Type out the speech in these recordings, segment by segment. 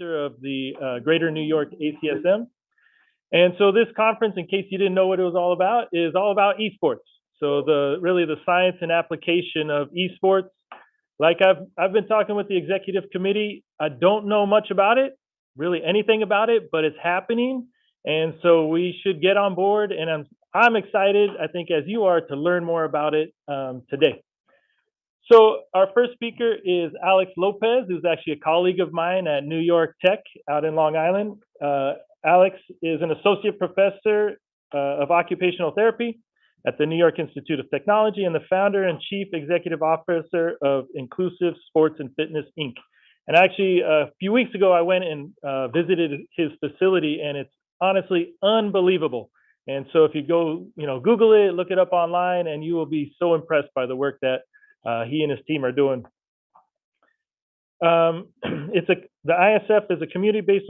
director of the Greater New York ACSM. And so this conference, in case you didn't know what it was all about, is all about esports. So really the science and application of esports. Like I've been talking with the executive committee. I don't know much about it, really anything about it, but it's happening. And so we should get on board. And I'm excited, I think, as you are, to learn more about it today. So our first speaker is Alex Lopez, who's actually a colleague of mine at New York Tech out in Long Island. Alex is an associate professor of occupational therapy at the New York Institute of Technology and the founder and chief executive officer of Inclusive Sports and Fitness, Inc. And actually, a few weeks ago, I went and visited his facility, and it's honestly unbelievable. And so if you go, Google it, look it up online, and you will be so impressed by the work that he and his team are doing. The ISF is a community-based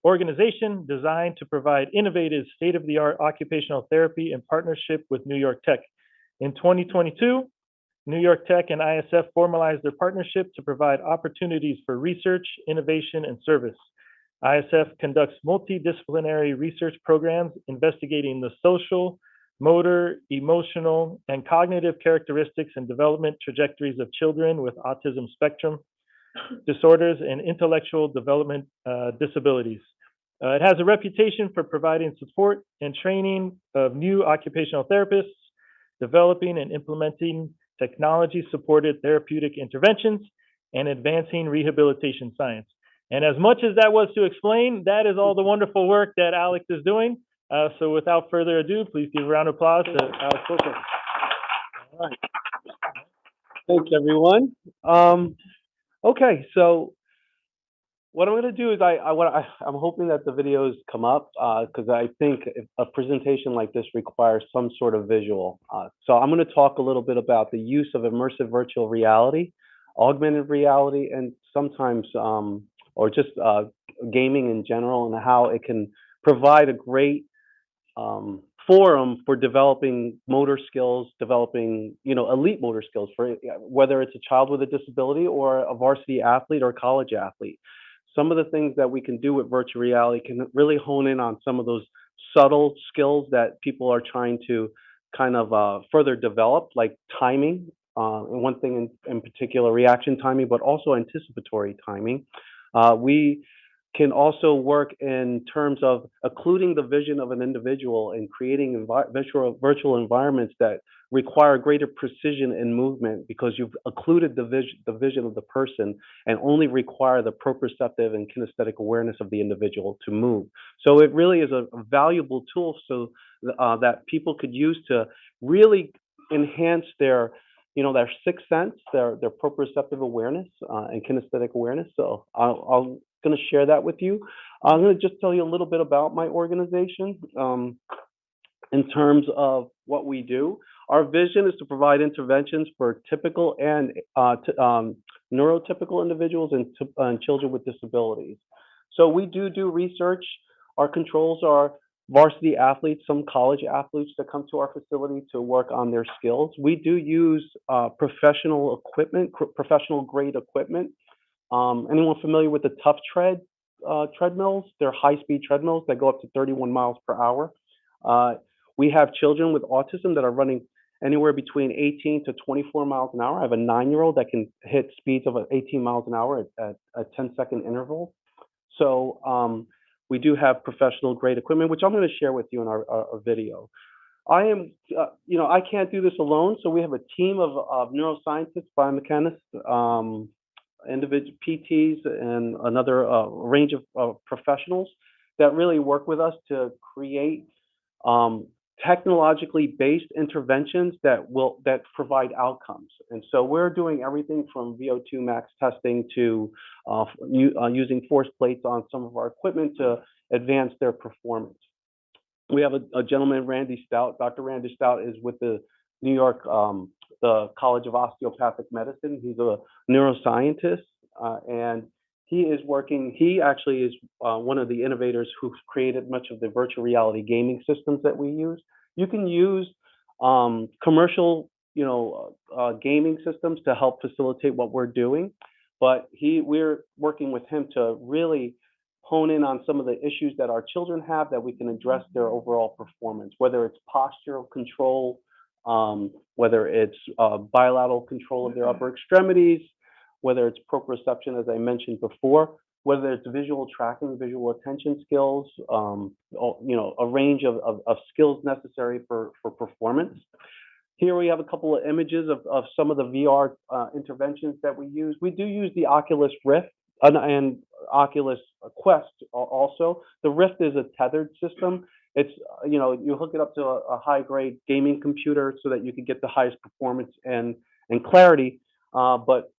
organization designed to provide innovative state-of-the-art occupational therapy in partnership with New York Tech. In 2022, New York Tech and ISF formalized their partnership to provide opportunities for research, innovation, and service. ISF conducts multidisciplinary research programs investigating the social, motor, emotional, and cognitive characteristics and development trajectories of children with autism spectrum disorders and intellectual development disabilities. It has a reputation for providing support and training of new occupational therapists, developing and implementing technology-supported therapeutic interventions, and advancing rehabilitation science. And as much as that was to explain, that is all the wonderful work that Alex is doing. So without further ado, please give a round of applause to Alex Lopez. All right. Thanks, everyone. Okay, so what I'm going to do is I'm hoping that the videos come up because I think a presentation like this requires some sort of visual. So I'm going to talk a little bit about the use of immersive virtual reality, augmented reality, and sometimes, or just gaming in general, and how it can provide a great forum for developing motor skills, developing, elite motor skills for whether it's a child with a disability or a varsity athlete or a college athlete. Some of the things that we can do with virtual reality can really hone in on some of those subtle skills that people are trying to kind of further develop, like timing, and one thing in particular, reaction timing, but also anticipatory timing. We can also work in terms of occluding the vision of an individual and creating virtual environments that require greater precision in movement because you've occluded the vision of the person and only require the proprioceptive and kinesthetic awareness of the individual to move. So it really is a valuable tool so that people could use to really enhance their their sixth sense, their proprioceptive awareness and kinesthetic awareness. So I'll going to share that with you. I'm going to just tell you a little bit about my organization in terms of what we do. Our vision is to provide interventions for typical and neurotypical individuals and children with disabilities. So we do research. Our controls are varsity athletes, some college athletes that come to our facility to work on their skills. We do use professional equipment, professional grade equipment. Anyone familiar with the Tough Tread treadmills? They're high-speed treadmills that go up to 31 miles per hour. We have children with autism that are running anywhere between 18 to 24 miles an hour. I have a 9-year-old that can hit speeds of 18 miles an hour at a 10-second interval. So we do have professional grade equipment, which I'm going to share with you in our video. I am, I can't do this alone. So we have a team of neuroscientists, biomechanists, individual PTs, and another range of professionals that really work with us to create technologically based interventions that provide outcomes. And so we're doing everything from VO2 max testing to using force plates on some of our equipment to advance their performance. We have a gentleman, Randy Stout. Dr. Randy Stout is with the New York the College of Osteopathic Medicine. He's a neuroscientist, and he actually is one of the innovators who's created much of the virtual reality gaming systems that we use. You can use commercial, gaming systems to help facilitate what we're doing, but we're working with him to really hone in on some of the issues that our children have that we can address their overall performance, whether it's postural control, whether it's bilateral control of their upper extremities, whether it's proprioception, as I mentioned before, whether it's visual tracking, visual attention skills, a range of skills necessary for performance. Here we have a couple of images of some of the VR interventions that we use. We do use the Oculus Rift and Oculus Quest also. The Rift is a tethered system. It's, you hook it up to a high-grade gaming computer so that you can get the highest performance and clarity. But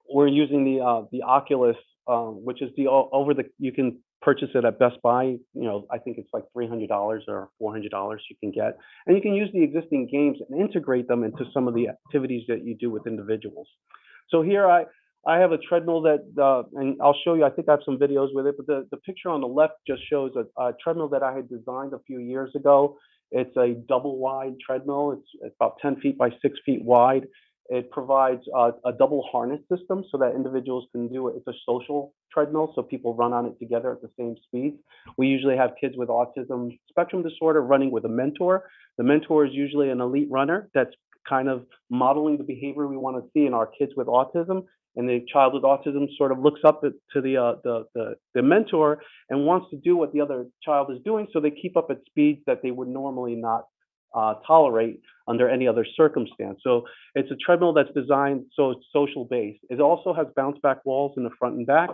we're using the Oculus, which is you can purchase it at Best Buy. I think it's like $300 or $400 you can get, and you can use the existing games and integrate them into some of the activities that you do with individuals. So here I have a treadmill that, and I'll show you, I think I have some videos with it, but the picture on the left just shows a treadmill that I had designed a few years ago. It's a double wide treadmill. It's about 10 feet by 6 feet wide. It provides a double harness system so that individuals can do it. It's a social treadmill, so people run on it together at the same speed. We usually have kids with autism spectrum disorder running with a mentor. The mentor is usually an elite runner that's kind of modeling the behavior we want to see in our kids with autism. And the child with autism sort of looks up to the mentor and wants to do what the other child is doing, so they keep up at speeds that they would normally not tolerate under any other circumstance. So it's a treadmill that's designed so it's social based. It also has bounce back walls in the front and back,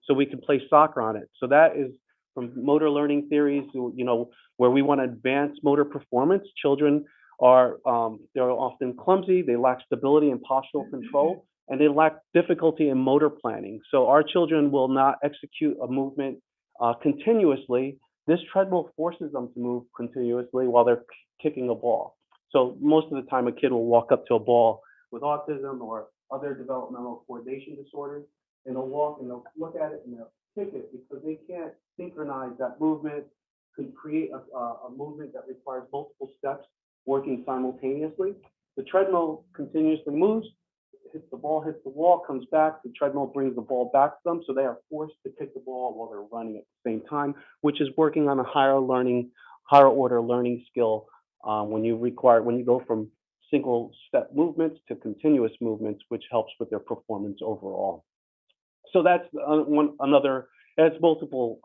so we can play soccer on it. So that is from motor learning theories, where we want to advance motor performance. Children are they're often clumsy, they lack stability and postural control, and they lack difficulty in motor planning. So our children will not execute a movement continuously. This treadmill forces them to move continuously while they're kicking a ball. So most of the time, a kid will walk up to a ball with autism or other developmental coordination disorders, and they'll walk and they'll look at it and they'll kick it because they can't synchronize that movement, could create a movement that requires multiple steps working simultaneously. The treadmill continuously moves, hits the wall, comes back, the treadmill brings the ball back to them, so they are forced to kick the ball while they're running at the same time, which is working on a higher order learning skill when you go from single step movements to continuous movements, which helps with their performance overall. So that's it has multiple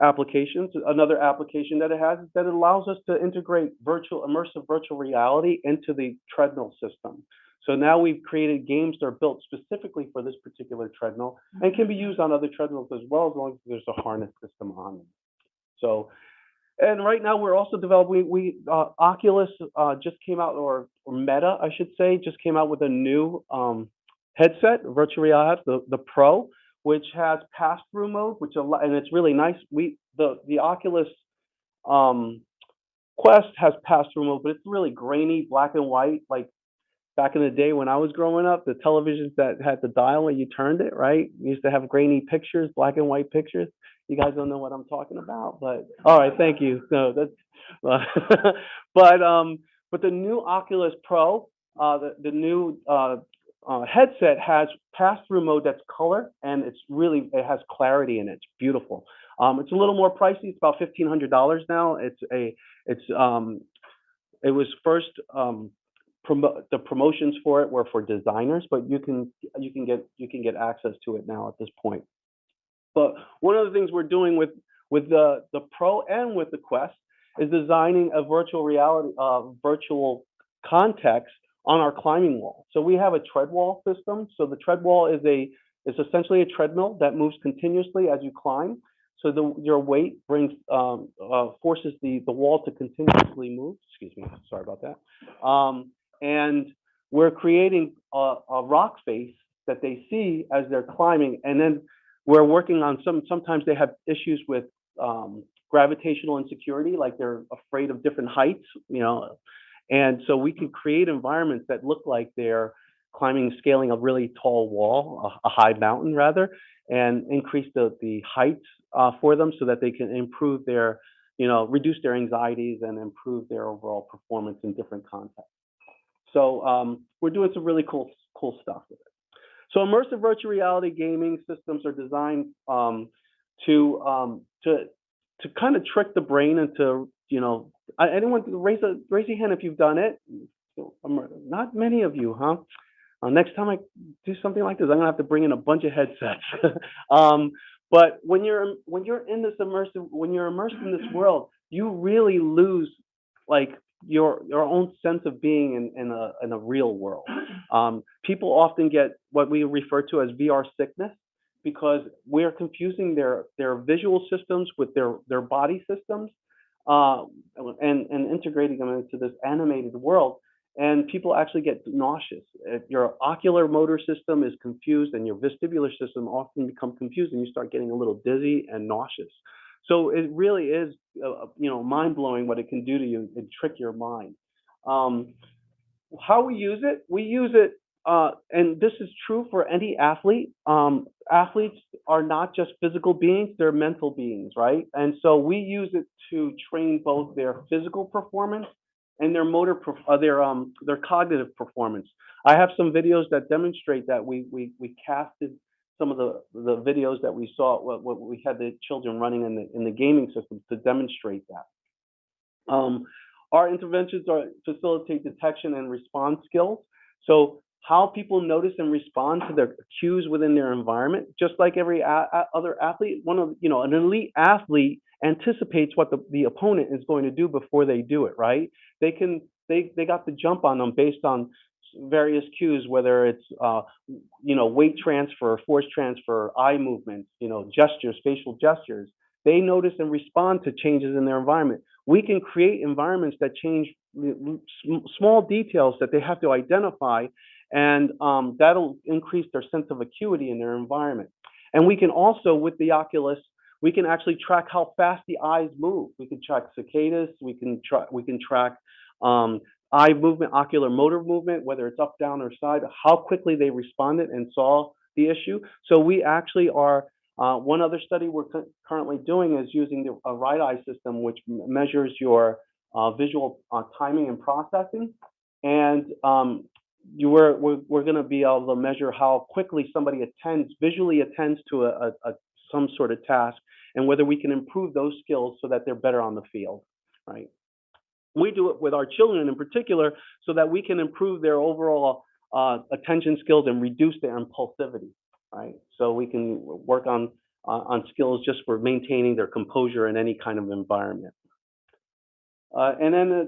applications. Another application that it has is that it allows us to integrate immersive virtual reality into the treadmill system. So now we've created games that are built specifically for this particular treadmill and can be used on other treadmills as well, as long as there's a harness system on them. So, and right now we're also developing, Oculus just came out, or Meta, I should say, just came out with a new headset, virtual reality, the Pro, which has pass-through mode, and it's really nice. The Oculus Quest has pass-through mode, but it's really grainy, black and white, like back in the day when I was growing up, the televisions that had the dial when you turned it, right? We used to have grainy pictures, black and white pictures. You guys don't know what I'm talking about, but all right, thank you. No, that's, but the new Oculus Pro, the new headset has pass-through mode that's color, and it has clarity in it. It's beautiful. It's a little more pricey. It's about $1,500 now. It was first. The promotions for it were for designers, but you can get access to it now at this point. But one of the things we're doing with the Pro and with the Quest is designing a virtual reality virtual context on our climbing wall. So we have a tread wall system. So the tread wall is essentially a treadmill that moves continuously as you climb. So your weight forces the wall to continuously move. Excuse me, sorry about that. And we're creating a rock face that they see as they're climbing. And then we're working on sometimes they have issues with gravitational insecurity, like they're afraid of different heights, And so we can create environments that look like they're scaling a really tall wall, a high mountain rather, and increase the heights for them so that they can improve reduce their anxieties and improve their overall performance in different contexts. So we're doing some really cool stuff with it. So immersive virtual reality gaming systems are designed to kind of trick the brain into, anyone raise your hand if you've done it. Not many of you, huh? Next time I do something like this, I'm gonna have to bring in a bunch of headsets. But when you're in this immersive, when you're immersed in this world, you really lose like your own sense of being in a real world. People often get what we refer to as VR sickness because we're confusing their visual systems with their body systems, and integrating them into this animated world. And people actually get nauseous. If your ocular motor system is confused and your vestibular system often become confused, and you start getting a little dizzy and nauseous. So it really is, mind blowing what it can do to you and trick your mind. How we use it? We use it, and this is true for any athlete. Athletes are not just physical beings; they're mental beings, right? And so we use it to train both their physical performance and their their cognitive performance. I have some videos that demonstrate that. We casted some of the videos that we saw, what we had the children running in the gaming systems to demonstrate that. Our interventions facilitate detection and response skills. So how people notice and respond to their cues within their environment, just like every other athlete. An elite athlete anticipates what the opponent is going to do before they do it, right? They got the jump on them based on various cues, whether it's weight transfer, force transfer, eye movements, gestures, facial gestures. They notice and respond to changes in their environment. We can create environments that change small details that they have to identify, and that'll increase their sense of acuity in their environment. And we can also, with the Oculus, we can actually track how fast the eyes move. We can track cicadas. We can track eye movement, ocular motor movement, whether it's up, down, or side, how quickly they responded and saw the issue. So we actually are, one other study we're currently doing is using a right eye system, which measures your visual timing and processing. And we're going to be able to measure how quickly somebody visually attends to some sort of task, and whether we can improve those skills so that they're better on the field, right? We do it with our children in particular so that we can improve their overall attention skills and reduce their impulsivity, right? So we can work on skills just for maintaining their composure in any kind of environment. And then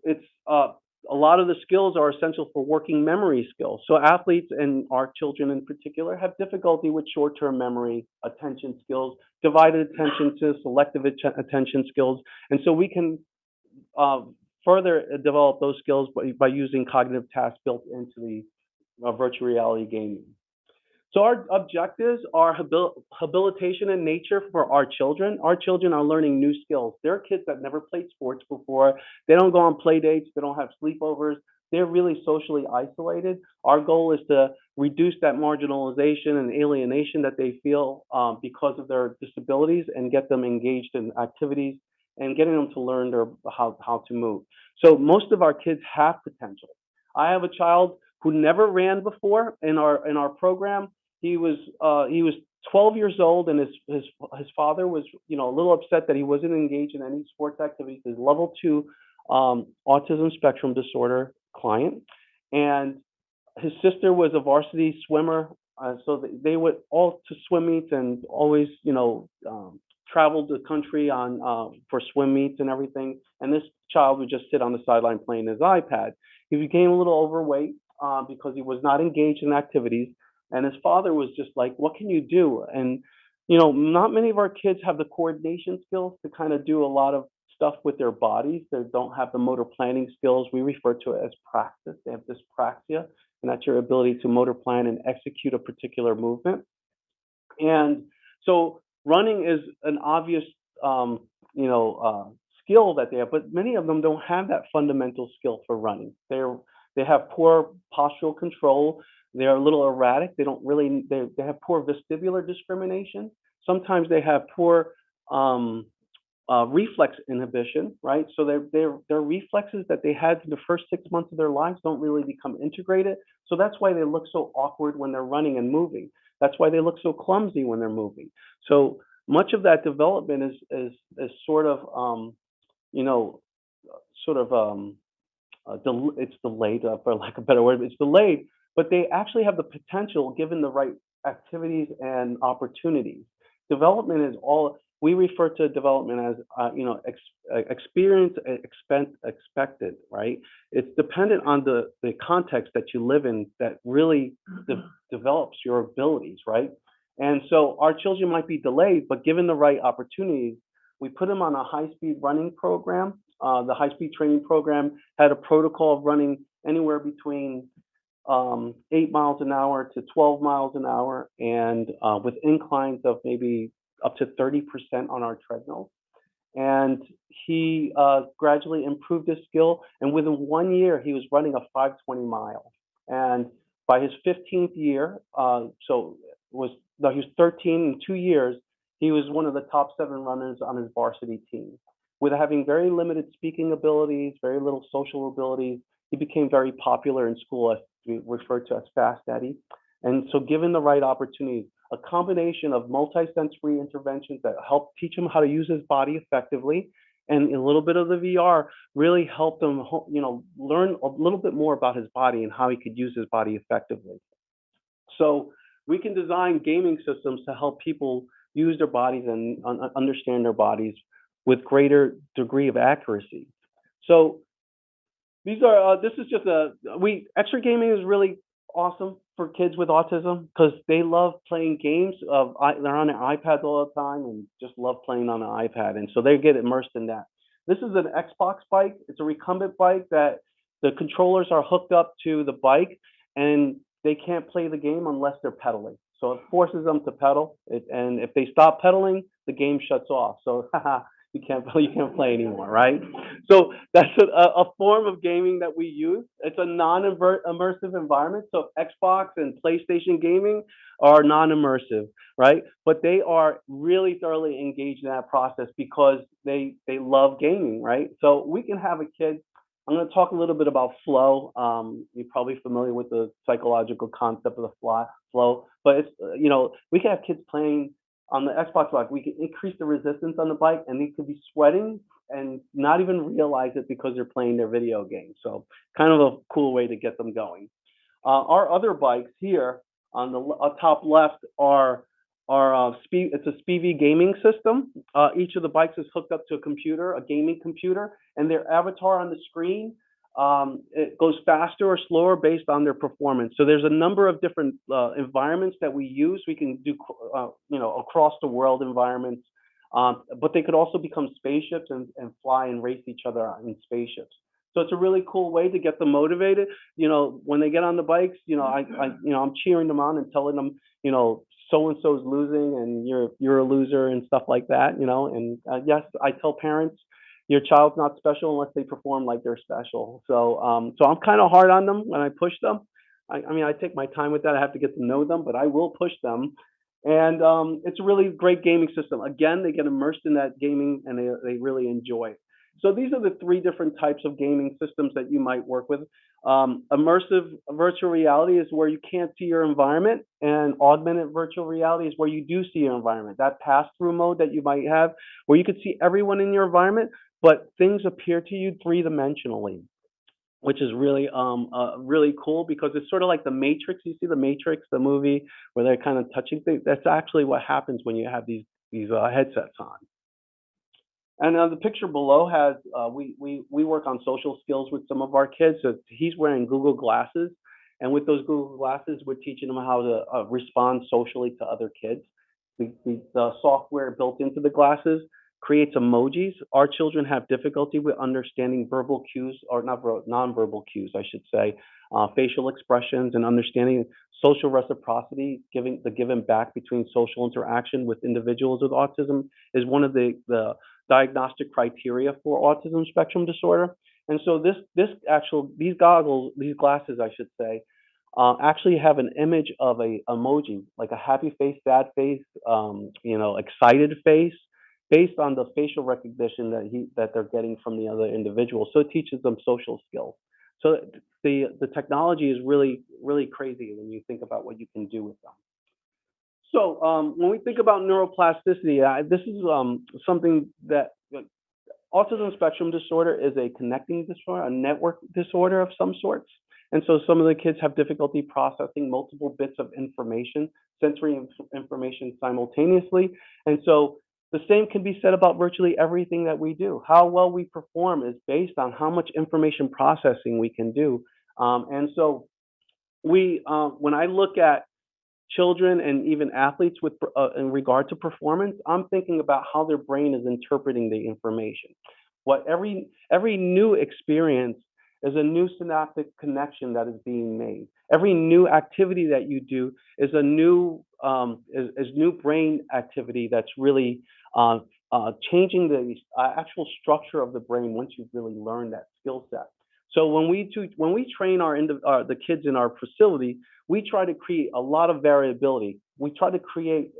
it's a lot of the skills are essential for working memory skills. So athletes, and our children in particular, have difficulty with short-term memory, attention skills, divided attention to selective attention skills. And so we can further develop those skills by using cognitive tasks built into the virtual reality gaming. So our objectives are habilitation in nature for our children. Our children are learning new skills. They're kids that never played sports before. They don't go on play dates. They don't have sleepovers. They're really socially isolated. Our goal is to reduce that marginalization and alienation that they feel because of their disabilities, and get them engaged in activities and getting them to learn how to move. So most of our kids have potential. I have a child who never ran before in our program. He was 12 years old, and his father was a little upset that he wasn't engaged in any sports activities. He's level 2 autism spectrum disorder client, and his sister was a varsity swimmer, so they went all to swim meets and always traveled the country for swim meets and everything. And this child would just sit on the sideline playing his iPad. He became a little overweight because he was not engaged in activities. And his father was just like, what can you do? And, not many of our kids have the coordination skills to kind of do a lot of stuff with their bodies. They don't have the motor planning skills. We refer to it as praxis. They have dyspraxia, and that's your ability to motor plan and execute a particular movement. And so running is an obvious, skill that they have, but many of them don't have that fundamental skill for running. They have poor postural control. They're a little erratic. They have poor vestibular discrimination. Sometimes they have poor reflex inhibition, right? So their reflexes that they had in the first 6 months of their lives don't really become integrated. So that's why they look so awkward when they're running and moving. That's why they look so clumsy when they're moving. So much of that development is sort of you know sort of it's delayed, for lack of a better word. It's delayed, but they actually have the potential given the right activities and opportunities. Development is all we refer to development as, experience expected, right? It's dependent on the context that you live in that really develops your abilities, right? And so our children might be delayed, but given the right opportunities, we put them on a high-speed running program. The high-speed training program had a protocol of running anywhere between 8 miles an hour to 12 miles an hour, and with inclines of maybe up to 30% on our treadmill. And he gradually improved his skill, and within 1 year, he was running a 520 mile. And by his 15th year, he was 13 in 2 years, he was one of the top 7 runners on his varsity team. With having very limited speaking abilities, very little social abilities, he became very popular in school, as we refer to as Fast Eddie. And so given the right opportunities, a combination of multisensory interventions that help teach him how to use his body effectively, and a little bit of the VR really helped him, learn a little bit more about his body and how he could use his body effectively. So we can design gaming systems to help people use their bodies and understand their bodies with greater degree of accuracy. So these are this is just Exergaming is really awesome for kids with autism because they love playing games. They're on their iPads all the time and just love playing on an iPad, and so they get immersed in that. This is an Xbox bike. It's a recumbent bike that the controllers are hooked up to the bike, and they can't play the game unless they're pedaling. So it forces them to pedal, and if they stop pedaling, the game shuts off. So you can't play anymore, right? So that's a form of gaming that we use. It's a non-immersive environment. So Xbox and PlayStation gaming are non-immersive, right? But they are really thoroughly engaged in that process because they love gaming, right? So we can have a kid. I'm going to talk a little bit about flow. You're probably familiar with the psychological concept of the flow, but it's we can have kids playing on the Xbox bike. We can increase the resistance on the bike, and they could be sweating and not even realize it because they're playing their video game. So kind of a cool way to get them going. Our other bikes here on the top left are it's a SPV gaming system. Each of the bikes is hooked up to a gaming computer, and their avatar on the screen, it goes faster or slower based on their performance. So there's a number of different environments that we use. We can do across the world environments, but they could also become spaceships and fly and race each other in spaceships. So it's a really cool way to get them motivated. When they get on the bikes, I'm cheering them on and telling them, so and so is losing and you're a loser and stuff like that. And yes, I tell parents, your child's not special unless they perform like they're special. So I'm kind of hard on them when I push them. I take my time with that. I have to get to know them, but I will push them. And it's a really great gaming system. Again, they get immersed in that gaming and they really enjoy it. So these are the 3 different types of gaming systems that you might work with. Immersive virtual reality is where you can't see your environment, and augmented virtual reality is where you do see your environment. That pass-through mode that you might have, where you could see everyone in your environment, but things appear to you 3-dimensionally, which is really really cool because it's sort of like the Matrix. You see the Matrix, the movie, where they're kind of touching things. That's actually what happens when you have these headsets on. And the picture below has we work on social skills with some of our kids. So he's wearing Google glasses, and with those Google glasses, we're teaching him how to respond socially to other kids. The software built into the glasses creates emojis. Our children have difficulty with understanding verbal cues, or non-verbal cues, I should say, facial expressions, and understanding social reciprocity, giving back between social interaction with individuals with autism is one of the diagnostic criteria for autism spectrum disorder. And so these glasses, I should say, actually have an image of a emoji, like a happy face, sad face, excited face, based on the facial recognition that they're getting from the other individual. So it teaches them social skills. So the technology is really, really crazy when you think about what you can do with them. So when we think about neuroplasticity, this is something that autism spectrum disorder is a connecting disorder, a network disorder of some sorts. And so some of the kids have difficulty processing multiple bits of information, sensory information simultaneously. And so the same can be said about virtually everything that we do. How well we perform is based on how much information processing we can do. And so when I look at children and even athletes with in regard to performance, I'm thinking about how their brain is interpreting the information. What every new experience is a new synaptic connection that is being made. Every new activity that you do is a new is new brain activity that's really changing the actual structure of the brain once you've really learned that skill set. So when we train the kids in our facility, we try to create a lot of variability. We try to create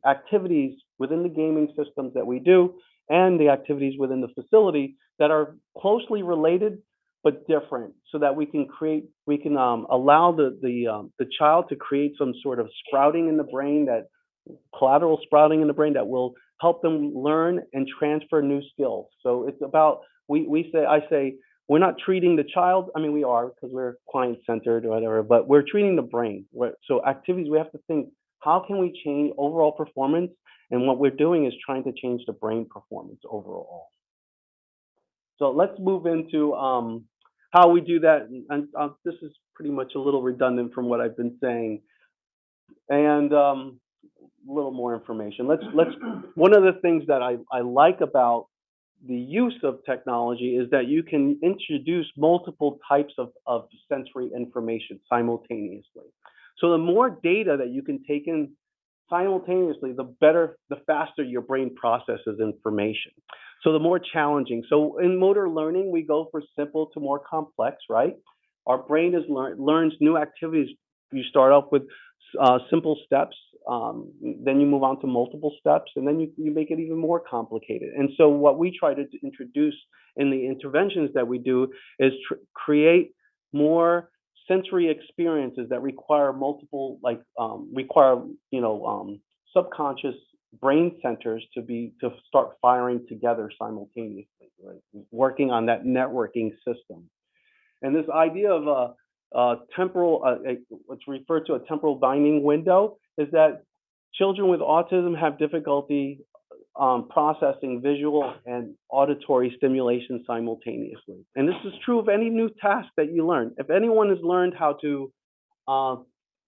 activities within the gaming systems that we do and the activities within the facility that are closely related but different, so that we can allow the child to create some sort of sprouting in the brain, that collateral sprouting in the brain that will help them learn and transfer new skills. So it's about I say we're not treating the child. I mean, we are, because we're client-centered or whatever, but we're treating the brain. So activities, we have to think, how can we change overall performance? And what we're doing is trying to change the brain performance overall. So let's move into how we do that. And this is pretty much a little redundant from what I've been saying. And a little more information. One of the things that I like about the use of technology is that you can introduce multiple types of sensory information simultaneously. So the more data that you can take in simultaneously, the faster your brain processes information. So the more challenging. So in motor learning, we go from simple to more complex, right? Our brain learns new activities. You start off with simple steps, then you move on to multiple steps, and then you make it even more complicated. And so what we try to introduce in the interventions that we do is create more sensory experiences that require multiple, subconscious brain centers to start firing together simultaneously, right? Working on that networking system. And this idea of what's referred to a temporal binding window, is that children with autism have difficulty processing visual and auditory stimulation simultaneously. And this is true of any new task that you learn. If anyone has learned how to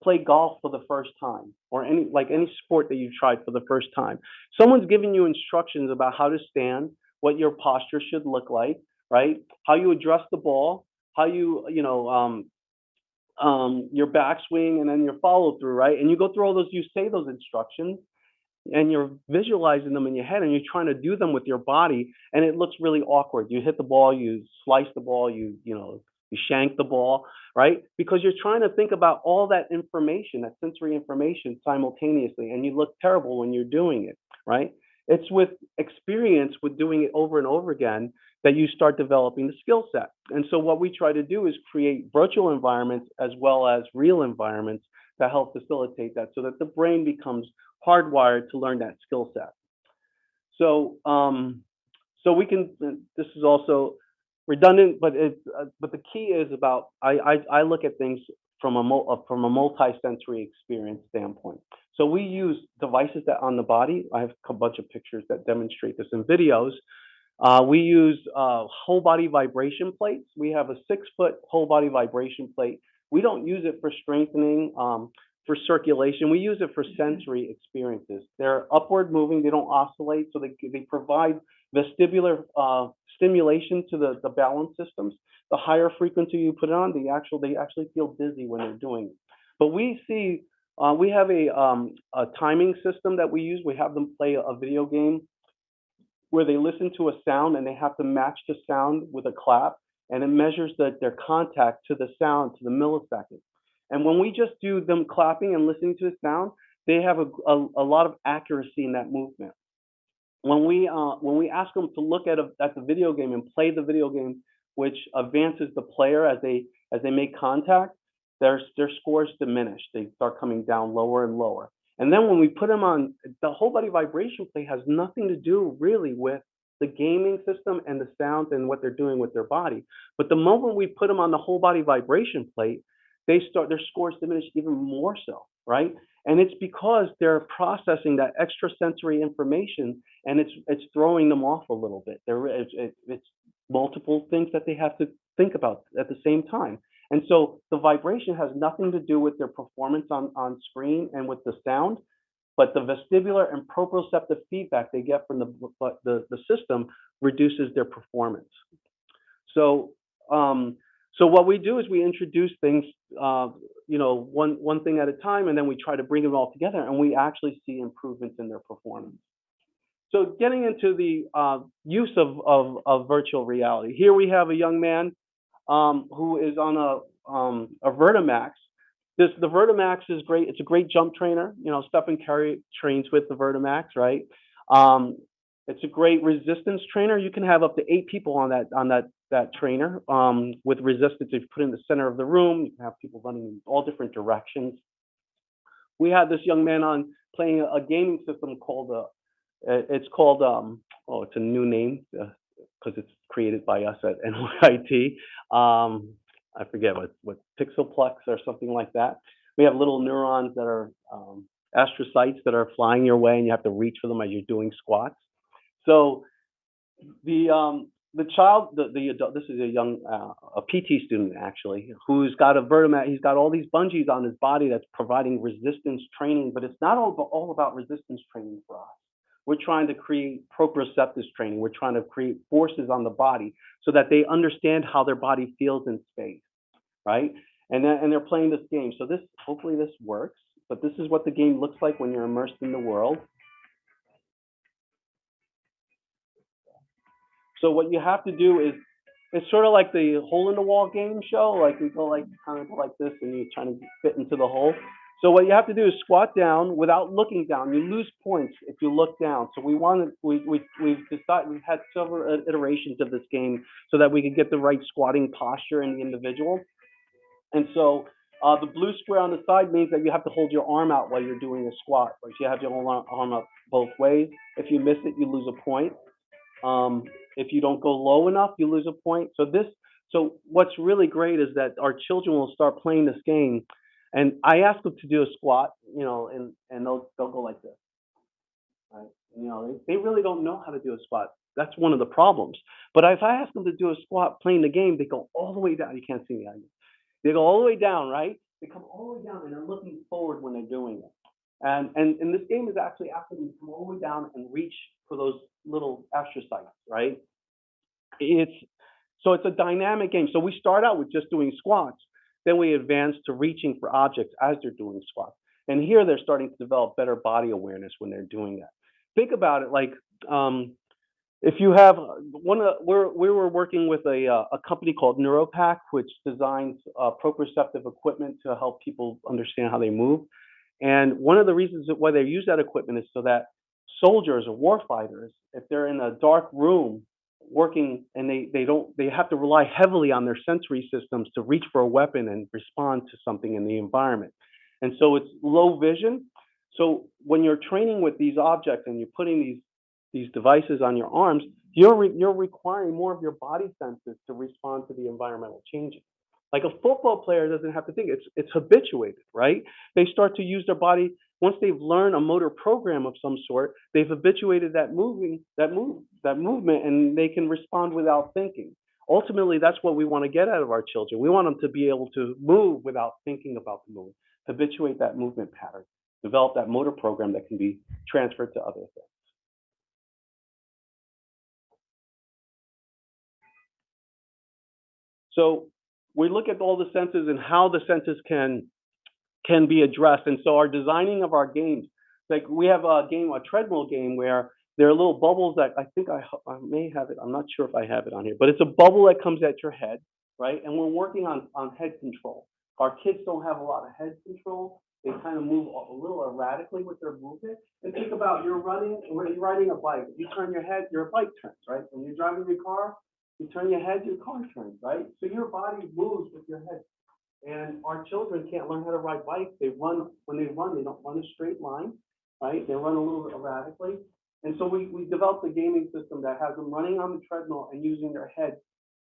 play golf for the first time, or any sport that you've tried for the first time, someone's giving you instructions about how to stand, what your posture should look like, right? How you address the ball, how you your backswing, and then your follow through, right? And you go through all those, you say those instructions, and you're visualizing them in your head, and you're trying to do them with your body, and it looks really awkward. You hit the ball, you slice the ball, you shank the ball, right? Because you're trying to think about all that information, that sensory information simultaneously, and you look terrible when you're doing it, right? It's with experience, with doing it over and over again, that you start developing the skill set. And so what we try to do is create virtual environments as well as real environments to help facilitate that, so that the brain becomes hardwired to learn that skill set. So we can, this is also redundant, but the key is about, I look at things from a multi-sensory experience standpoint. So we use devices that on the body. I have a bunch of pictures that demonstrate this in videos. We use whole body vibration plates. We have a 6-foot whole body vibration plate. We don't use it for strengthening, for circulation. We use it for sensory experiences. They're upward moving. They don't oscillate, so they provide vestibular stimulation to the balance systems. The higher frequency you put it on, they actually feel dizzy when they're doing it. But we see, we have a timing system that we use. We have them play a video game where they listen to a sound and they have to match the sound with a clap, and it measures their contact to the sound to the millisecond. And when we just do them clapping and listening to the sound, they have a lot of accuracy in that movement. When we ask them to look at the video game and play the video game, which advances the player as they make contact, their scores diminish. They start coming down lower and lower. And then when we put them on, the whole body vibration plate has nothing to do really with the gaming system and the sounds and what they're doing with their body. But the moment we put them on the whole body vibration plate, their scores diminish even more so, right? And it's because they're processing that extrasensory information, and it's throwing them off a little bit. It's multiple things that they have to think about at the same time. And so the vibration has nothing to do with their performance on screen and with the sound, but the vestibular and proprioceptive feedback they get from the system reduces their performance. So so what we do is we introduce things, one thing at a time, and then we try to bring them all together, and we actually see improvements in their performance. So getting into the use of virtual reality. Here we have a young man who is on a Vertimax. The Vertimax is great. It's a great jump trainer. Stephen Curry trains with the Vertimax, right? It's a great resistance trainer. You can have up to 8 people on that trainer with resistance. If you put it in the center of the room, you can have people running in all different directions. We had this young man on playing a gaming system called it's a new name because it's created by us at NYIT. I forget what Pixelplex or something like that. We have little neurons that are astrocytes that are flying your way, and you have to reach for them as you're doing squats. So the child, the adult, this is a young a PT student actually, who's got a Vertimax. He's got all these bungees on his body that's providing resistance training, but it's not all about resistance training for us. We're trying to create proprioceptive training. We're trying to create forces on the body so that they understand how their body feels in space, right? And they're playing this game. So hopefully this works, but this is what the game looks like when you're immersed in the world. So what you have to do is, it's sort of like the hole in the wall game show. Like you go kind of like this, and you're trying to fit into the hole. So what you have to do is squat down without looking down. You lose points if you look down. So we've had several iterations of this game so that we could get the right squatting posture in the individual. And so the blue square on the side means that you have to hold your arm out while you're doing a squat. Right? You have your arm up both ways. If you miss it, you lose a point. If you don't go low enough, you lose a point. So what's really great is that our children will start playing this game, and I ask them to do a squat, and they'll go like this, right? They really don't know how to do a squat. That's one of the problems. But if I ask them to do a squat playing the game, they go all the way down. You can't see me. They go all the way down, right? They come all the way down, and they're looking forward when they're doing it. And this game is actually asking them to come all the way down and reach for those little astrocytes, right? It's a dynamic game. So we start out with just doing squats, then we advance to reaching for objects as they're doing squats. And here they're starting to develop better body awareness when they're doing that. Think about it like if you have we were working with a company called Neuropack, which designs proprioceptive equipment to help people understand how they move. And one of the reasons why they use that equipment is so that soldiers or warfighters, if they're in a dark room working and they have to rely heavily on their sensory systems to reach for a weapon and respond to something in the environment. And so it's low vision. So when you're training with these objects and you're putting these devices on your arms, you're requiring more of your body senses to respond to the environmental changes. Like a football player doesn't have to think, it's habituated, right? They start to use their body. Once they've learned a motor program of some sort, they've habituated that movement, and they can respond without thinking. Ultimately, that's what we want to get out of our children. We want them to be able to move without thinking about the movement, habituate that movement pattern, develop that motor program that can be transferred to other things. So we look at all the senses and how the senses can be addressed. And so our designing of our games, like we have a treadmill game where there are little bubbles that I think I may have it. I'm not sure if I have it on here, but it's a bubble that comes at your head, right? And we're working on head control. Our kids don't have a lot of head control. They kind of move a little erratically with their movement. And think about when you're riding a bike, you turn your head, your bike turns, right? When you're driving your car, you turn your head, your car turns, right? So your body moves with your head. And our children can't learn how to ride bikes. When they run, they don't run a straight line, right? They run a little bit erratically. And so we developed a gaming system that has them running on the treadmill and using their head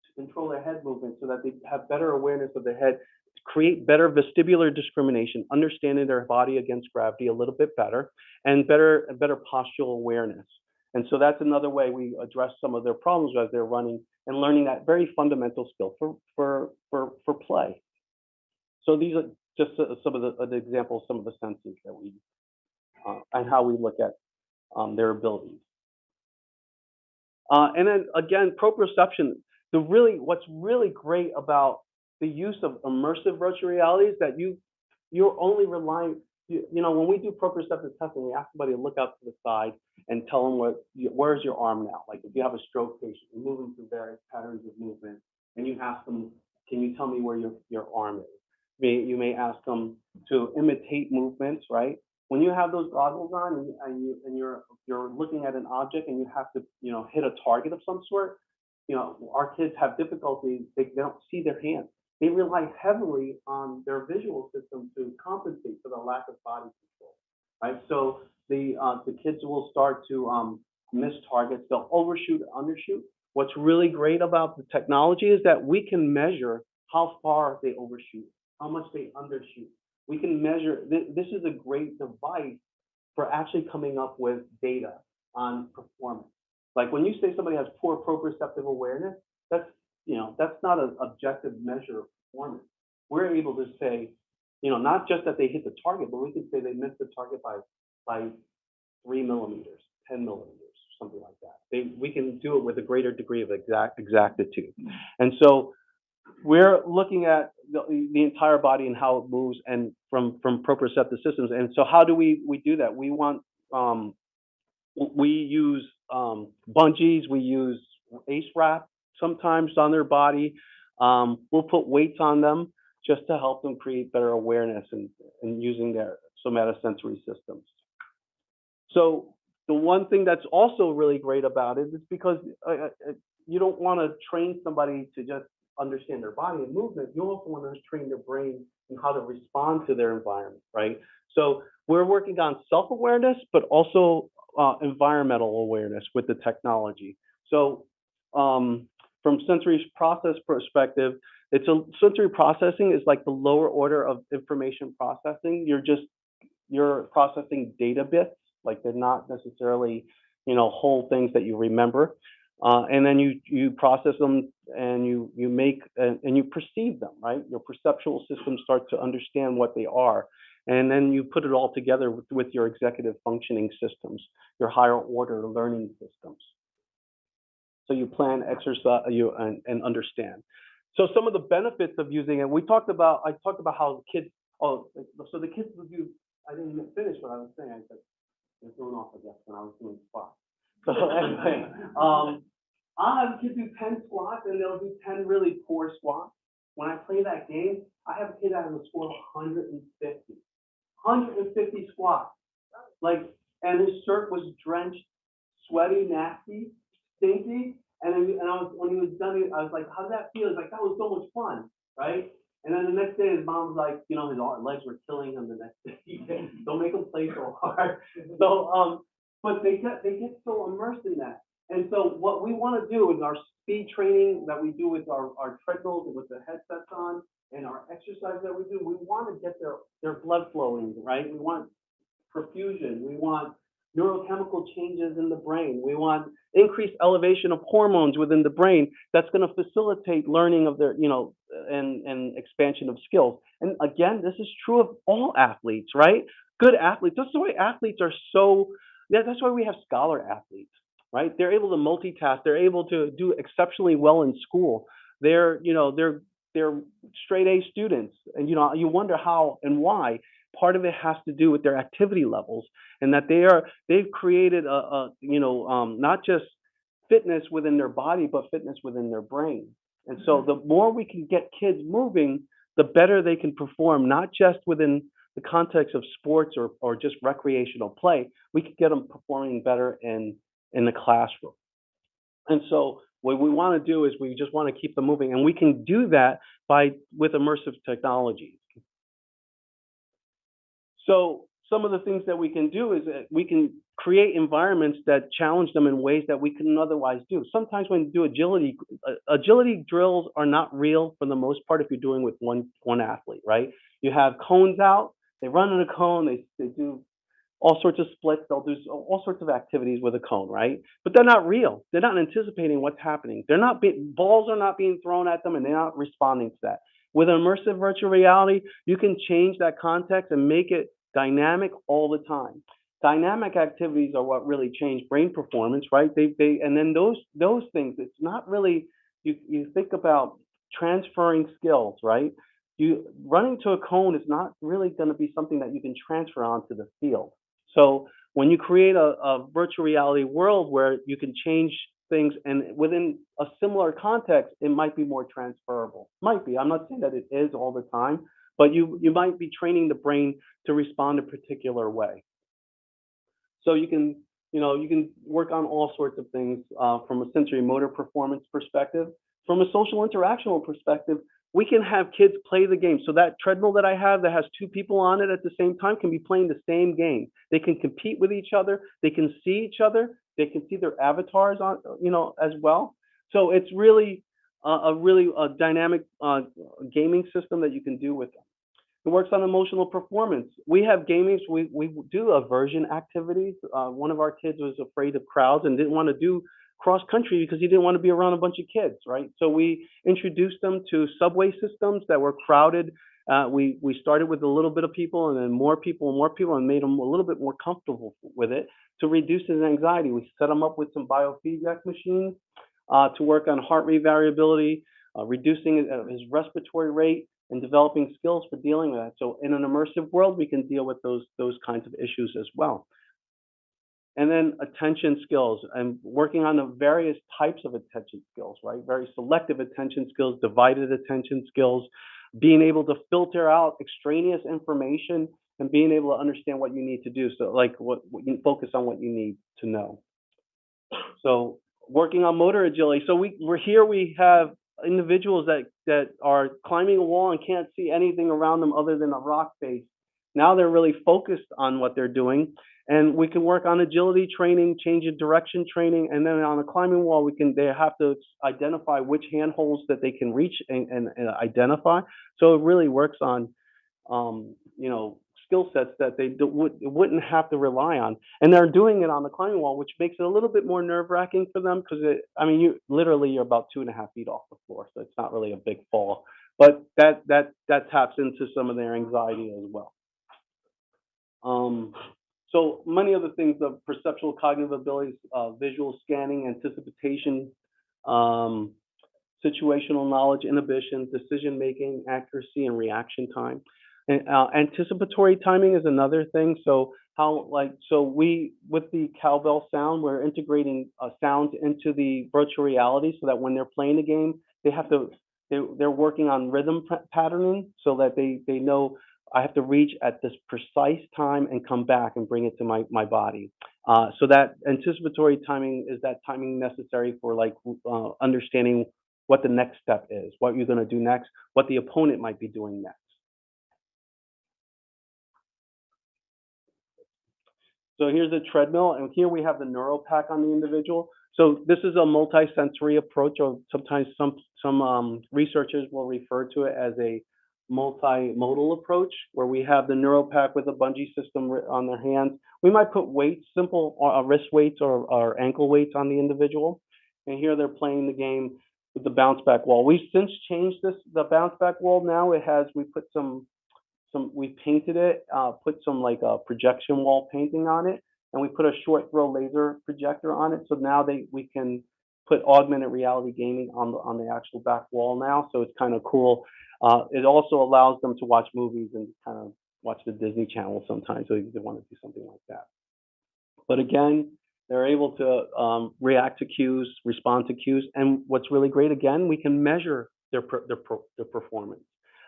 to control their head movement so that they have better awareness of their head, create better vestibular discrimination, understanding their body against gravity a little bit better, and better postural awareness. And so that's another way we address some of their problems as they're running and learning that very fundamental skill for play. So these are just some of the examples, some of the senses that we and how we look at their abilities. And then again, proprioception. What's really great about the use of immersive virtual reality is that you're only relying. When we do proprioceptive testing, we ask somebody to look out to the side and tell them where's your arm now. Like if you have a stroke patient, you're moving through various patterns of movement, and you ask them, can you tell me where your arm is? You may ask them to imitate movements, right? When you have those goggles on and you're looking at an object and you have to hit a target of some sort, our kids have difficulty. They don't see their hands. They rely heavily on their visual system to compensate for the lack of body control, right? So the kids will start to miss targets. They'll overshoot, undershoot. What's really great about the technology is that we can measure how far they overshoot, how much they undershoot. We can measure. This is a great device for actually coming up with data on performance. Like when you say somebody has poor proprioceptive awareness, that's not an objective measure of performance. We're able to say, not just that they hit the target, but we can say they missed the target by 3 millimeters, 10 millimeters, something like that. We can do it with a greater degree of exactitude. And so we're looking at the entire body and how it moves and from proprioceptive systems. And so how do we do that? We use bungees, we use ACE wrap sometimes on their body. We'll put weights on them just to help them create better awareness and using their somatosensory systems. So the one thing that's also really great about it is because you don't want to train somebody to just understand their body and movement. You also want to train their brain and how to respond to their environment, right? So we're working on self-awareness, but also environmental awareness with the technology. So from sensory process perspective, sensory processing is like the lower order of information processing. You're processing data bits, like they're not necessarily, whole things that you remember. And then you process them and you make and you perceive them, right? Your perceptual systems start to understand what they are. And then you put it all together with your executive functioning systems, your higher order learning systems. So you plan, exercise, and understand. So some of the benefits of using it, I talked about how the kids, so the kids would do, I didn't even finish what I was saying. I said, they're thrown off, I guess, when I was doing squats. So anyway, I'll have kids do 10 squats and they'll do 10 really poor squats. When I play that game, I have a kid that has a score of 150 squats. And his shirt was drenched, sweaty, nasty, stinky. And when he was done, I was like, how did that feel? He's like, that was so much fun, right? And then the next day, his mom was like, his legs were killing him the next day. Don't make him play so hard. So, but they get so immersed in that. And so what we want to do in our speed training that we do with our treadmills and with the headsets on and our exercise that we do, we want to get their blood flowing, right? We want perfusion. We want neurochemical changes in the brain. We want increased elevation of hormones within the brain that's going to facilitate learning of their, and expansion of skills. And again, this is true of all athletes, right? Good athletes. That's why athletes are that's why we have scholar athletes, right? They're able to multitask. They're able to do exceptionally well in school. They're straight A students. And, you wonder how and why. Part of it has to do with their activity levels and that they've created not just fitness within their body, but fitness within their brain. And so the more we can get kids moving, the better they can perform, not just within the context of sports or just recreational play. We can get them performing better in the classroom. And so What we want to do is we just want to keep them moving, and we can do that with immersive technology. So some of the things that we can do is that we can create environments that challenge them in ways that we couldn't otherwise do. Sometimes when you do agility drills are not real for the most part if you're doing with one athlete, right? You have cones out, they run in a cone, they do all sorts of splits, they'll do all sorts of activities with a cone, right? But they're not real. They're not anticipating what's happening. Balls are not being thrown at them and they're not responding to that. With immersive virtual reality, you can change that context and make it dynamic all the time. Dynamic activities are what really change brain performance, right? And then those things, it's not really, you think about transferring skills, right? Running to a cone is not really going to be something that you can transfer onto the field. So when you create a virtual reality world where you can change things and within a similar context, it might be more transferable. Might be. I'm not saying that it is all the time, but you might be training the brain to respond a particular way. So you can work on all sorts of things from a sensory motor performance perspective. From a social interactional perspective, we can have kids play the game. So that treadmill that I have that has 2 people on it at the same time can be playing the same game. They can compete with each other. They can see each other. They can see their avatars on, as well. So it's really a dynamic gaming system that you can do with them. It works on emotional performance. We have gaming. We do aversion activities. One of our kids was afraid of crowds and didn't want to do cross country because he didn't want to be around a bunch of kids, right? So we introduced them to subway systems that were crowded. We started with a little bit of people and then more people and made him a little bit more comfortable with it to reduce his anxiety. We set him up with some biofeedback machines to work on heart rate variability, reducing his respiratory rate, and developing skills for dealing with that. So in an immersive world, we can deal with those kinds of issues as well. And then attention skills and working on the various types of attention skills, right? Very selective attention skills, divided attention skills, being able to filter out extraneous information and being able to understand what you need to do. So like what you focus on what you need to know. So working on motor agility. So we have individuals that are climbing a wall and can't see anything around them other than a rock face. Now they're really focused on what they're doing. And we can work on agility training, change of direction training, and then on a climbing wall, they have to identify which handholds that they can reach and identify. So it really works on, skill sets that they wouldn't have to rely on. And they're doing it on the climbing wall, which makes it a little bit more nerve-wracking for them because you're about 2.5 feet off the floor, so it's not really a big fall. But that taps into some of their anxiety as well. So many of the things, the perceptual cognitive abilities, visual scanning, anticipation, situational knowledge, inhibition, decision making, accuracy, and reaction time. And anticipatory timing is another thing. So with the cowbell sound, we're integrating sounds into the virtual reality so that when they're playing the game, they're working on rhythm patterning so that they know I have to reach at this precise time and come back and bring it to my body. So that anticipatory timing is that timing necessary for understanding what the next step is, what you're going to do next, what the opponent might be doing next. So here's a treadmill, and here we have the neural pack on the individual. So this is a multisensory approach, or sometimes some researchers will refer to it as a multimodal approach, where we have the neural pack with a bungee system on their hands. We might put weights, simple wrist weights or ankle weights on the individual. And here they're playing the game with the bounce back wall. We've since changed the bounce back wall. Now we painted it, put some projection wall painting on it, and we put a short throw laser projector on it. So now we can put augmented reality gaming on the actual back wall now. So it's kind of cool. It also allows them to watch movies and kind of watch the Disney Channel sometimes, so they want to do something like that. But again, they're able to react to cues, respond to cues, and what's really great, again, we can measure their performance.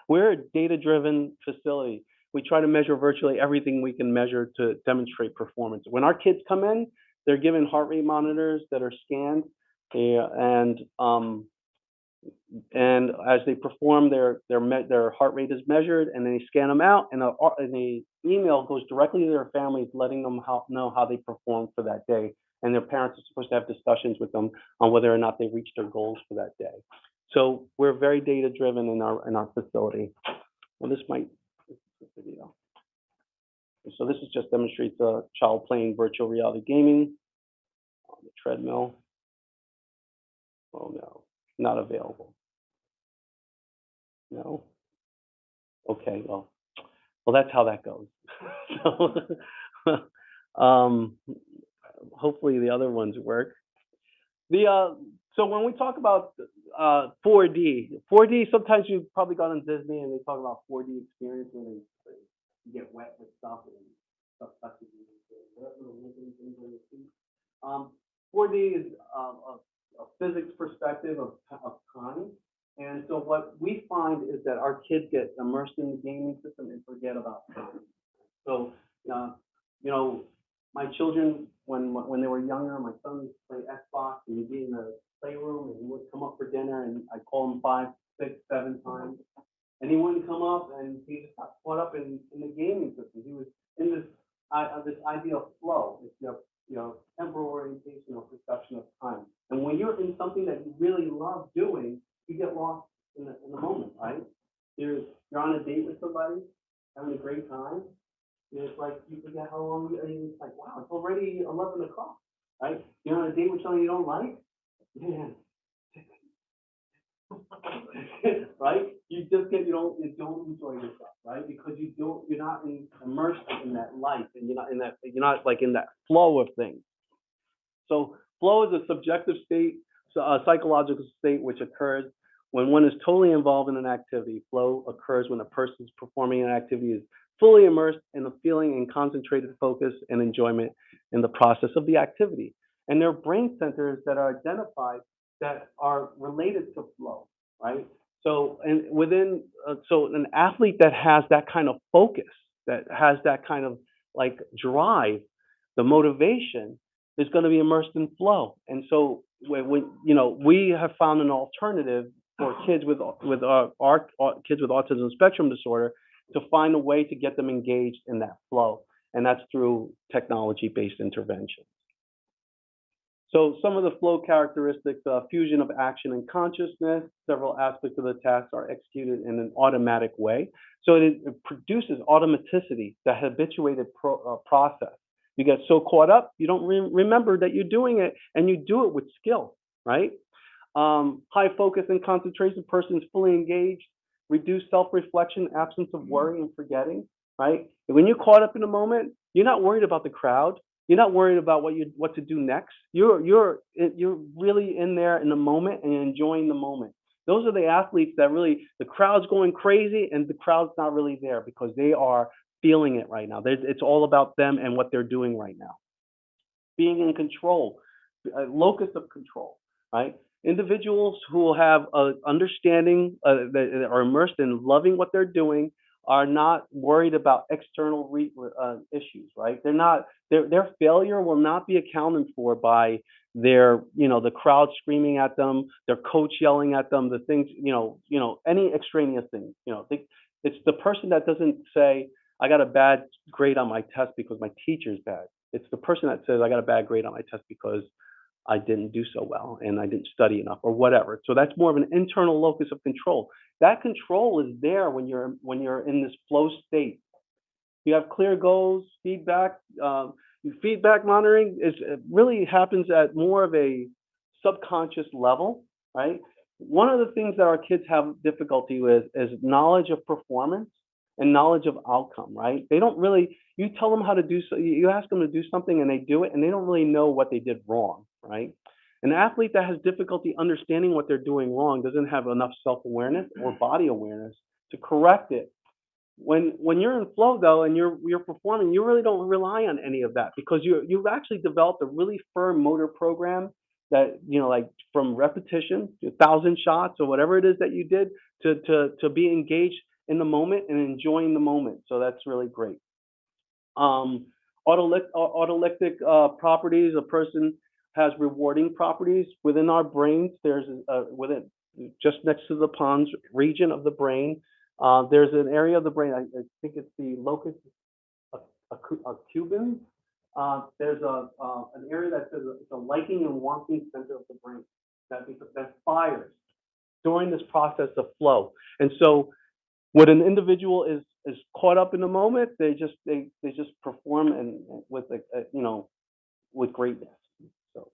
We're a data-driven facility. We try to measure virtually everything we can measure to demonstrate performance. When our kids come in, they're given heart rate monitors that are scanned. Yeah, and as they perform, their heart rate is measured, and they scan them out, and the email goes directly to their families, letting them know how they performed for that day. And their parents are supposed to have discussions with them on whether or not they reached their goals for that day. So we're very data driven in our facility. Well, this video. So this is just demonstrates a child playing virtual reality gaming on the treadmill. Oh no, not available. No. Okay, well, that's how that goes. So, hopefully the other ones work. So when we talk about 4D, sometimes you've probably gone on Disney and they talk about 4D experience when you get wet with stuff and stuff touches you. 4D is a physics perspective of time. And so what we find is that our kids get immersed in the gaming system and forget about time. So, you know, my children, when they were younger, my son used to play Xbox, and he'd be in the playroom, and he would come up for dinner, and I'd call him 5, 6, 7 times, and he wouldn't come up, and he just got caught up in the gaming system. He was in this idea of flow. It's temporal orientation or perception of time. And when you're in something that you really love doing, you get lost in the moment, right? You're on a date with somebody, having a great time. It's like you forget how long it's like, wow, it's already 11 o'clock, right? You're on a date with someone you don't like, man, right? You just you don't enjoy yourself, right? Because you're not immersed in that life, and you're not like in that flow of things. So flow is a subjective state, so a psychological state which occurs when one is totally involved in an activity. Flow occurs when a person is performing an activity is fully immersed in a feeling and concentrated focus and enjoyment in the process of the activity. And there are brain centers that are identified that are related to flow, right? So, and so an athlete that has that kind of focus, that has that kind of like drive, the motivation, is going to be immersed in flow. And so when we have found an alternative for kids with our kids with autism spectrum disorder to find a way to get them engaged in that flow, and that's through technology-based intervention. So some of the flow characteristics: fusion of action and consciousness. Several aspects of the task are executed in an automatic way, so it produces automaticity, the habituated process. You get so caught up, you don't remember that you're doing it, and you do it with skill, right? High focus and concentration, person is fully engaged. Reduced self-reflection, absence of worry and forgetting, right? And when you're caught up in the moment, you're not worried about the crowd. You're not worried about what to do next. You're really in there in the moment and enjoying the moment. Those are the athletes that really, the crowd's going crazy and the crowd's not really there because they are feeling it right now. It's all about them and what they're doing right now. Being in control, locus of control, right? Individuals who will have understanding, that are immersed in loving what they're doing, are not worried about external issues, right? Their failure will not be accounted for by the crowd screaming at them, their coach yelling at them, the things, any extraneous things. It's the person that doesn't say, I got a bad grade on my test because my teacher's bad. It's the person that says, I got a bad grade on my test because I didn't do so well and I didn't study enough or whatever. So that's more of an internal locus of control. That control is there when you're in this flow state. You have clear goals, feedback. Feedback monitoring really happens at more of a subconscious level, right? One of the things that our kids have difficulty with is knowledge of performance and knowledge of outcome, right? They don't really, you tell them how to do, so you ask them to do something and they do it and they don't really know what they did wrong, right? An athlete that has difficulty understanding what they're doing wrong doesn't have enough self-awareness or body awareness to correct it. When you're in flow though and you're performing, you really don't rely on any of that because you've actually developed a really firm motor program that like from repetition, 1,000 shots or whatever it is that you did to be engaged in the moment and enjoying the moment. So that's really great. Autolytic properties, a person has rewarding properties within our brains. There's within just next to the pons region of the brain. There's an area of the brain. I think it's the locus accumbens. There's an area that says it's a liking and wanting center of the brain that fires during this process of flow. And so, when an individual is caught up in the moment, they just perform and with with greatness. So,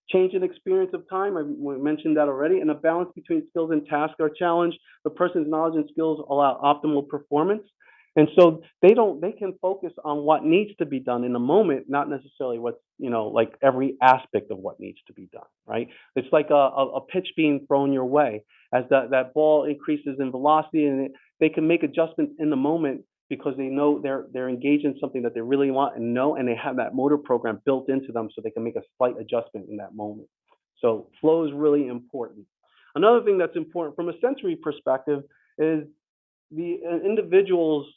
change in experience of time, we mentioned that already, and a balance between skills and tasks are challenged. The person's knowledge and skills allow optimal performance. And so they can focus on what needs to be done in the moment, not necessarily what's, like every aspect of what needs to be done, right? It's like a pitch being thrown your way. As that ball increases in velocity, and they can make adjustments in the moment because they know they're engaged in something that they really want and know, and they have that motor program built into them so they can make a slight adjustment in that moment. So flow is really important. Another thing that's important from a sensory perspective is the individual's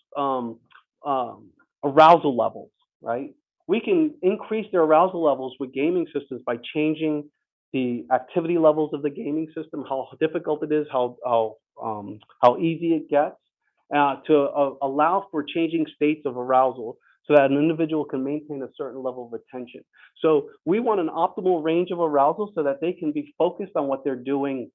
arousal levels, right? We can increase their arousal levels with gaming systems by changing the activity levels of the gaming system, how difficult it is, how easy it gets, to allow for changing states of arousal so that an individual can maintain a certain level of attention. So we want an optimal range of arousal so that they can be focused on what they're doing.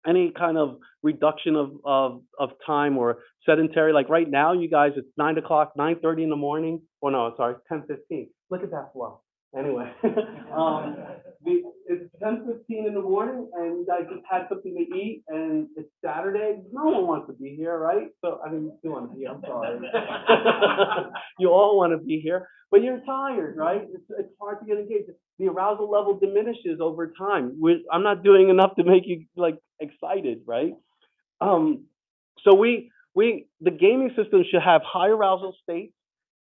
Any kind of reduction of time or sedentary, like right now, you guys, it's 9 o'clock, 9:30 in the morning. Oh no, sorry, 10:15. Look at that flow. Anyway, it's 10:15 in the morning, and you guys just had something to eat, and it's Saturday. No one wants to be here, right? So I mean, you want to be here. I'm sorry. You all want to be here, but you're tired, right? It's hard to get engaged. The arousal level diminishes over time. I'm not doing enough to make you like excited, right? So the gaming system should have high arousal states,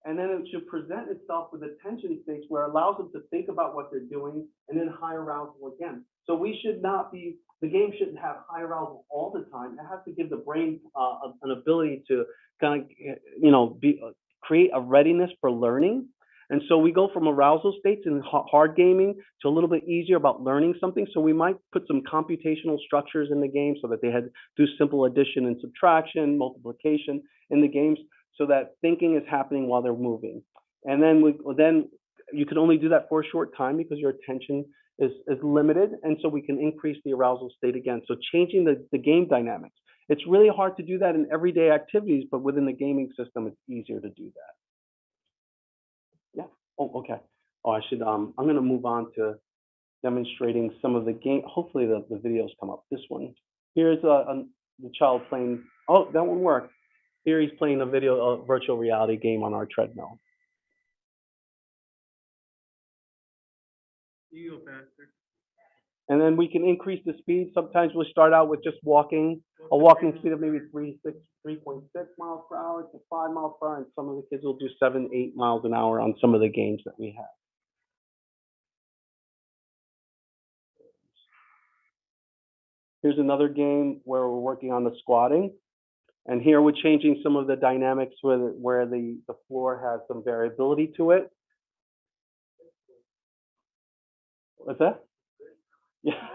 and then it should present itself with attention states where it allows them to think about what they're doing, and then high arousal again. So the game shouldn't have high arousal all the time. It has to give the brain an ability to kind of, create a readiness for learning. And so we go from arousal states in hard gaming to a little bit easier about learning something. So we might put some computational structures in the game so that they had to do simple addition and subtraction, multiplication in the games, so that thinking is happening while they're moving. And then you can only do that for a short time because your attention is limited. And so we can increase the arousal state again. So changing the game dynamics. It's really hard to do that in everyday activities, but within the gaming system, it's easier to do that. Yeah. Oh, okay. Oh, I should. I'm going to move on to demonstrating some of the game. Hopefully, the videos come up. This one. Here's the child playing. Oh, that one worked. Here he's playing a virtual reality game on our treadmill. You go faster. And then we can increase the speed. Sometimes we'll start out with just walking, a walking speed of maybe 3.6 miles per hour to 5 miles per hour. And some of the kids will do 7, 8 miles an hour on some of the games that we have. Here's another game where we're working on the squatting. And here we're changing some of the dynamics where the floor has some variability to it. What's that? Yeah.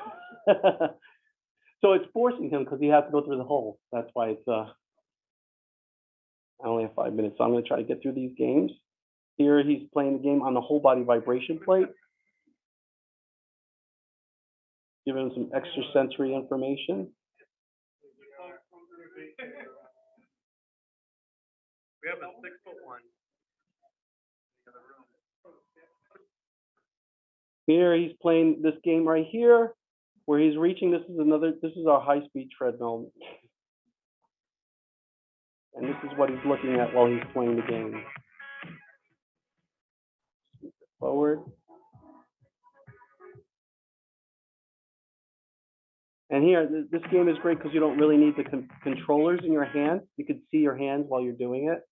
So it's forcing him because he has to go through the hole. That's why it's I only have 5 minutes, so I'm going to try to get through these games. Here he's playing the game on the whole body vibration plate, giving him some extrasensory information. We have a 6'1". Here he's playing this game right here, where he's reaching. This is our high-speed treadmill, and this is what he's looking at while he's playing the game. Forward. And here, this game is great because you don't really need the controllers in your hand. You can see your hands while you're doing it.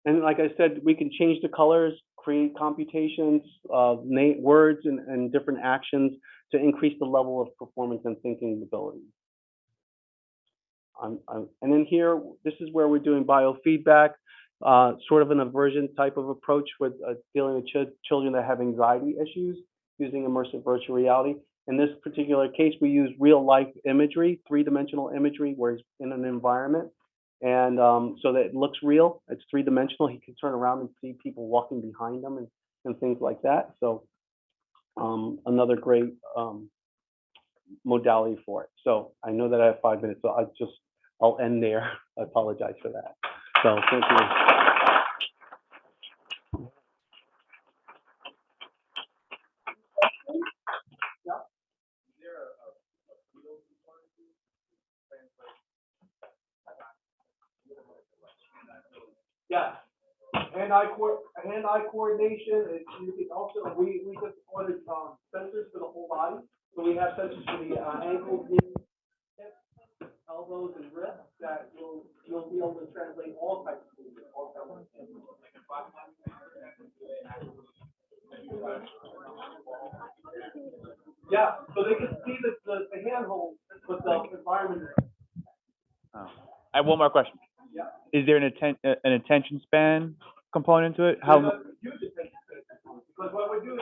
And like I said, we can change the colors, create computations, words and different actions to increase the level of performance and thinking ability. And then here, this is where we're doing biofeedback. sort of an aversion type of approach with dealing with children that have anxiety issues using immersive virtual reality. In this particular case, we use real life imagery, three-dimensional imagery, where he's in an environment, and so that it looks real. It's three-dimensional. He can turn around and see people walking behind him and things like that. So another great modality for it. So I know that I have 5 minutes, so I'll end there. I apologize for that. So thank you. Yeah. Hand-eye coordination. You can also we just ordered sensors for the whole body. So we have sensors for the ankles, knees, hips, elbows, and wrists that you'll be able to translate all types of movement, all types of movement. Yeah, so they can see the handhold with the environment. Oh. I have one more question. Yeah. Is there an attention span component to it? There's a huge attention span component, because what we do is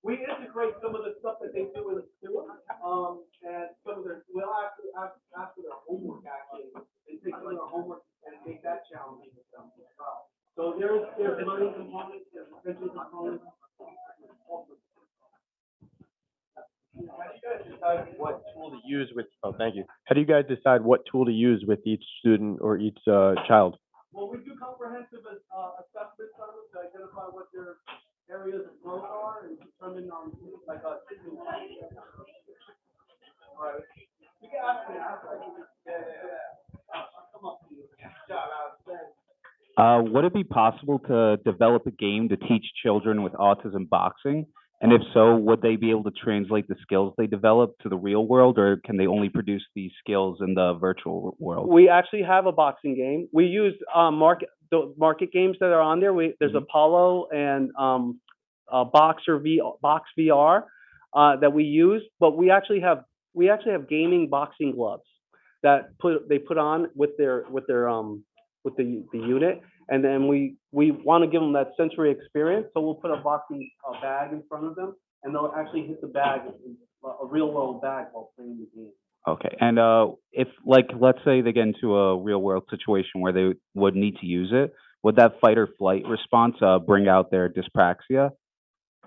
we integrate some of the stuff that they do in the sewer, and some of we'll actually after their homework actually, they take some of their homework and make that challenging for them as well. So there's learning components, there's attention components. How do you guys decide what tool to use with? Oh, thank you. How do you guys decide what tool to use with each student or each child? Well, we do comprehensive assessments on them to identify what their areas of growth are and determine like a treatment plan. Right. You can ask me. I'll come up to you. Would it be possible to develop a game to teach children with autism boxing? And if so, would they be able to translate the skills they develop to the real world, or can they only produce these skills in the virtual world? We actually have a boxing game. We use the market games that are on there. There's Apollo and Box VR that we use, but we actually have gaming boxing gloves that they put on with the unit, and then we want to give them that sensory experience. So we'll put a boxing bag in front of them, and they'll actually hit the bag, a real world bag, while playing the game. Okay, and if, like, let's say they get into a real world situation where they would need to use it, would that fight or flight response bring out their dyspraxia?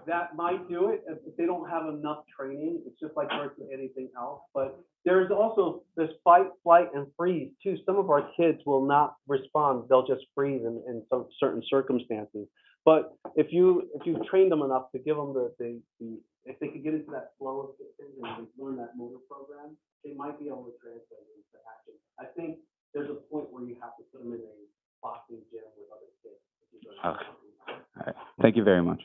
That might do it if they don't have enough training. It's just like virtually anything else. But there's also this fight, flight, and freeze too. Some of our kids will not respond; they'll just freeze in some certain circumstances. But if you train them enough to give them if they could get into that flow of things and learn that motor program, they might be able to translate it into action. I think there's a point where you have to put them in a boxing gym with other kids. Okay. All right. Thank you very much.